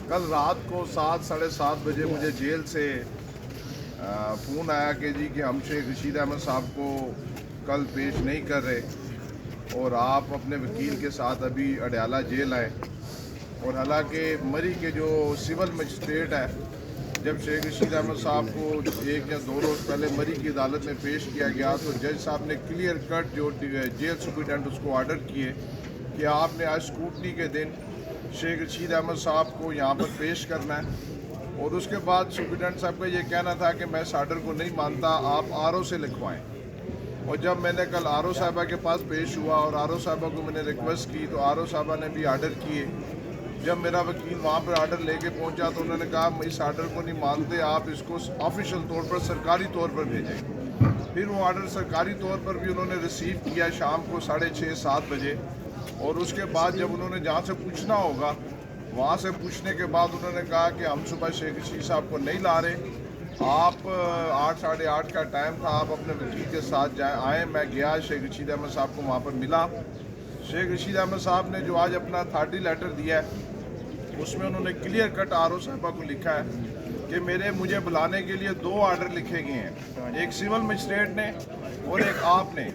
کل رات کو 7 ساڑھے 7 بجے مجھے جیل سے فون آیا کہ جی کہ ہم شیخ رشید احمد صاحب کو کل پیش نہیں کر رہے اور آپ اپنے وکیل کے ساتھ ابھی اڈیالہ جیل آئے. اور حالانکہ مری کے جو سول مجسٹریٹ ہے، جب شیخ رشید احمد صاحب کو 1 یا 2 روز پہلے مری کی عدالت میں پیش کیا گیا تو جج صاحب نے کلیئر کٹ جو جیل سپرنٹینڈنٹ اس کو آرڈر کیے کہ آپ نے آج اسکوٹنی کے دن شیخ رشید احمد صاحب کو یہاں پر پیش کرنا ہے. اور اس کے بعد سپرنٹینڈنٹ صاحب کا یہ کہنا تھا کہ میں اس آرڈر کو نہیں مانتا، آپ آر او سے لکھوائیں. اور جب میں نے کل آر او صاحبہ کے پاس پیش ہوا اور آر او صاحبہ کو میں نے ریکویسٹ کی تو آر او صاحبہ نے بھی آرڈر کیے. جب میرا وکیل وہاں پر آرڈر لے کے پہنچا تو انہوں نے کہا اس آرڈر کو نہیں مانتے، آپ اس کو آفیشیل طور پر سرکاری طور پر بھیجیں. پھر وہ آرڈر سرکاری طور پر بھی انہوں نے ریسیو کیا شام کو 6:30-7 بجے. اور اس کے بعد جب انہوں نے جہاں سے پوچھنا ہوگا وہاں سے پوچھنے کے بعد انہوں نے کہا کہ ہم صبح شیخ رشید صاحب کو نہیں لا رہے، آپ 8 ساڑھے 8 کا ٹائم تھا، آپ اپنے وکیل کے ساتھ آئیں. میں گیا شیخ رشید احمد صاحب کو وہاں پر ملا. شیخ رشید احمد صاحب نے جو آج اپنا اتھارٹی لیٹر دیا ہے اس میں انہوں نے کلیئر کٹ آر او صاحبہ کو لکھا ہے کہ مجھے بلانے کے لیے 2 آرڈر لکھے گئے ہیں، ایک سول مجسٹریٹ نے اور ایک آپ نے.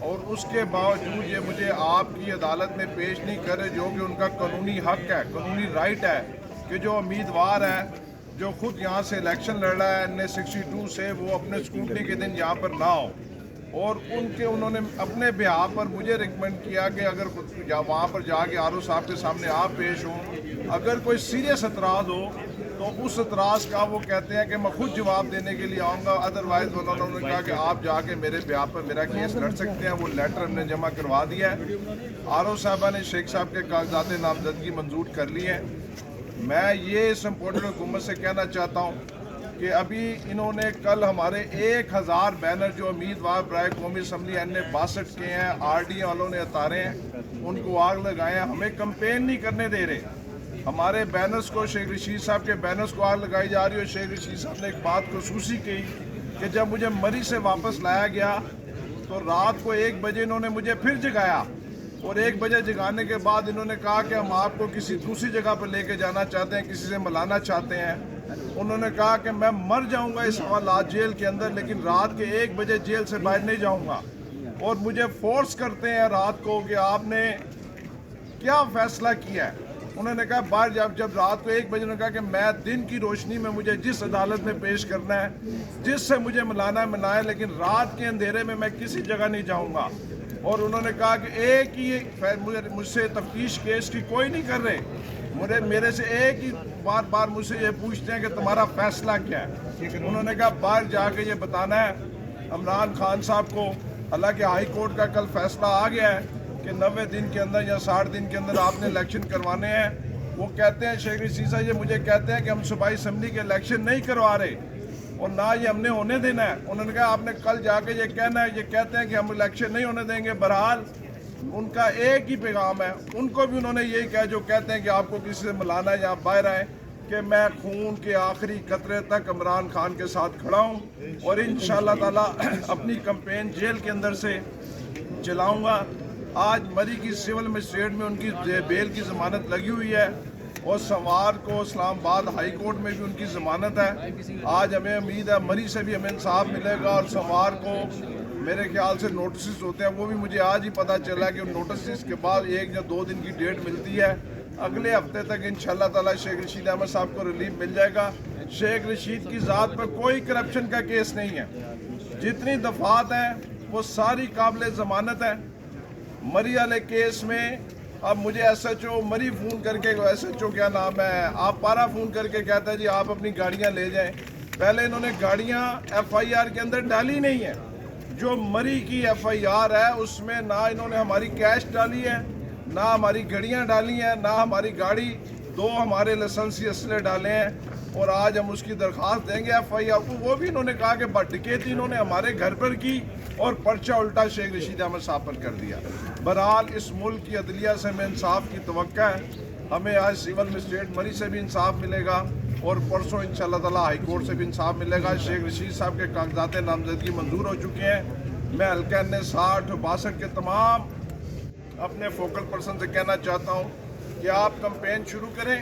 اور اس کے باوجود یہ مجھے آپ کی عدالت میں پیش نہیں کرے، جو کہ ان کا قانونی حق ہے، قانونی رائٹ ہے کہ جو امیدوار ہے جو خود یہاں سے الیکشن لڑ رہا ہے NA-62 سے، وہ اپنے اسکوٹنی کے دن یہاں پر نہ ہو. اور انہوں نے اپنے بیہاف پر مجھے ریکمینڈ کیا کہ اگر وہاں پر جا کے آر او صاحب کے سامنے آپ پیش ہوں، اگر کوئی سیریس اعتراض ہو تو اس اعتراض کا وہ کہتے ہیں کہ میں خود جواب دینے کے لیے آؤں گا، ادروائز انہوں نے کہا کہ آپ جا کے میرے بیہاف پر میرا کیس لڑ سکتے ہیں. وہ لیٹر ہم نے جمع کروا دیا ہے. آر او صاحبہ نے شیخ صاحب کے کاغذات نامزدگی منظور کر لی ہے. میں یہ اس امپورٹنٹ حکومت سے کہنا چاہتا ہوں کہ ابھی انہوں نے کل ہمارے 1000 بینر جو امیدوار برائے قومی اسمبلی NA-62 کے ہیں RD والوں نے اتارے ہیں، ان کو آگ لگائے ہیں. ہمیں کمپین نہیں کرنے دے رہے. ہمارے بینرز کو، شیخ رشید صاحب کے بینرز کو آگ لگائی جا رہی ہے. شیخ رشید صاحب نے ایک بات خصوصی کی کہ جب مجھے مری سے واپس لایا گیا تو رات کو 1 بجے انہوں نے مجھے پھر جگایا. اور 1 بجے جگانے کے بعد انہوں نے کہا کہ ہم آپ کو کسی دوسری جگہ پر لے کے جانا چاہتے ہیں، کسی سے ملانا چاہتے ہیں. انہوں نے کہا کہ میں مر جاؤں گا اس حوالات جیل کے اندر، لیکن رات کے 1 بجے جیل سے باہر نہیں جاؤں گا. اور مجھے فورس کرتے ہیں رات کو کہ آپ نے کیا فیصلہ کیا ہے. انہوں نے کہا باہر جب رات کو 1 بجے انہوں نے کہا کہ میں دن کی روشنی میں مجھے جس عدالت میں پیش کرنا ہے، جس سے مجھے ملانا ہے منائے، لیکن رات کے اندھیرے میں میں کسی جگہ نہیں جاؤں گا. اور انہوں نے کہا کہ ایک ہی مجھ سے تفتیش کیس کی کوئی نہیں کر رہے، میرے سے ایک ہی بار بار مجھ سے یہ پوچھتے ہیں کہ تمہارا فیصلہ کیا ہے. انہوں نے کہا باہر جا کے یہ بتانا ہے عمران خان صاحب کو. حالانکہ ہائی کورٹ کا کل فیصلہ آ گیا ہے کہ 90 دن کے اندر یا 60 دن کے اندر آپ نے الیکشن کروانے ہیں. وہ کہتے ہیں شیخ رشید صاحب، یہ مجھے کہتے ہیں کہ ہم صوبائی اسمبلی کے الیکشن نہیں کروا رہے اور نہ یہ ہم نے ہونے دینا ہے. انہوں نے کہا آپ نے کل جا کے یہ کہنا ہے، یہ کہتے ہیں کہ ہم الیکشن نہیں ہونے دیں گے. بہرحال ان کا ایک ہی پیغام ہے، ان کو بھی انہوں نے یہی کہا جو کہتے ہیں کہ آپ کو کسی سے ملانا ہے یا باہر آئے، کہ میں خون کے آخری قطرے تک عمران خان کے ساتھ کھڑا ہوں اور انشاءاللہ تعالی اپنی کمپین جیل کے اندر سے چلاؤں گا. آج مری کی سول مجسٹریٹ میں ان کی بیل کی ضمانت لگی ہوئی ہے اور سوار کو اسلام آباد ہائی کورٹ میں بھی ان کی ضمانت ہے. آج ہمیں امید ہے مری سے بھی ہمیں انصاف ملے گا. اور سوار کو میرے خیال سے نوٹسز ہوتے ہیں، وہ بھی مجھے آج ہی پتہ چلا کہ نوٹسز کے بعد 1 یا 2 دن کی ڈیٹ ملتی ہے. اگلے ہفتے تک انشاءاللہ تعالی شیخ رشید احمد صاحب کو ریلیف مل جائے گا. شیخ رشید کی ذات پر کوئی کرپشن کا کیس نہیں ہے. جتنی دفعات ہیں وہ ساری قابل ضمانت ہیں. مری والے کیس میں اب مجھے ایس ایچ او مری فون کر کے، ایس ایچ او کیا نام ہے، آپ پارا فون کر کے کہتا ہے جی آپ اپنی گاڑیاں لے جائیں. پہلے انہوں نے گاڑیاں FIR کے اندر ڈالی نہیں ہیں. جو مری کی FIR ہے اس میں نہ انہوں نے ہماری کیش ڈالی ہے، نہ ہماری گھڑیاں ڈالی ہیں، نہ ہماری گاڑی. 2 ہمارے لائسنسی اسلحے ڈالے ہیں اور آج ہم اس کی درخواست دیں گے FIR کو. وہ بھی انہوں نے کہا کہ ڈکیتی انہوں نے ہمارے گھر پر کی اور پرچہ الٹا شیخ رشید احمد صاحب پر کر دیا. بہرحال اس ملک کی عدلیہ سے ہمیں انصاف کی توقع ہے. ہمیں آج سول مجسٹریٹ مری سے بھی انصاف ملے گا اور پرسوں انشاءاللہ تعالی ہائی کورٹ سے بھی انصاف ملے گا. شیخ رشید صاحب کے کاغذات نامزدگی منظور ہو چکے ہیں. میں حلقہ NA-60 62 کے تمام اپنے فوکل پرسن سے کہنا چاہتا ہوں کہ آپ کمپین شروع کریں.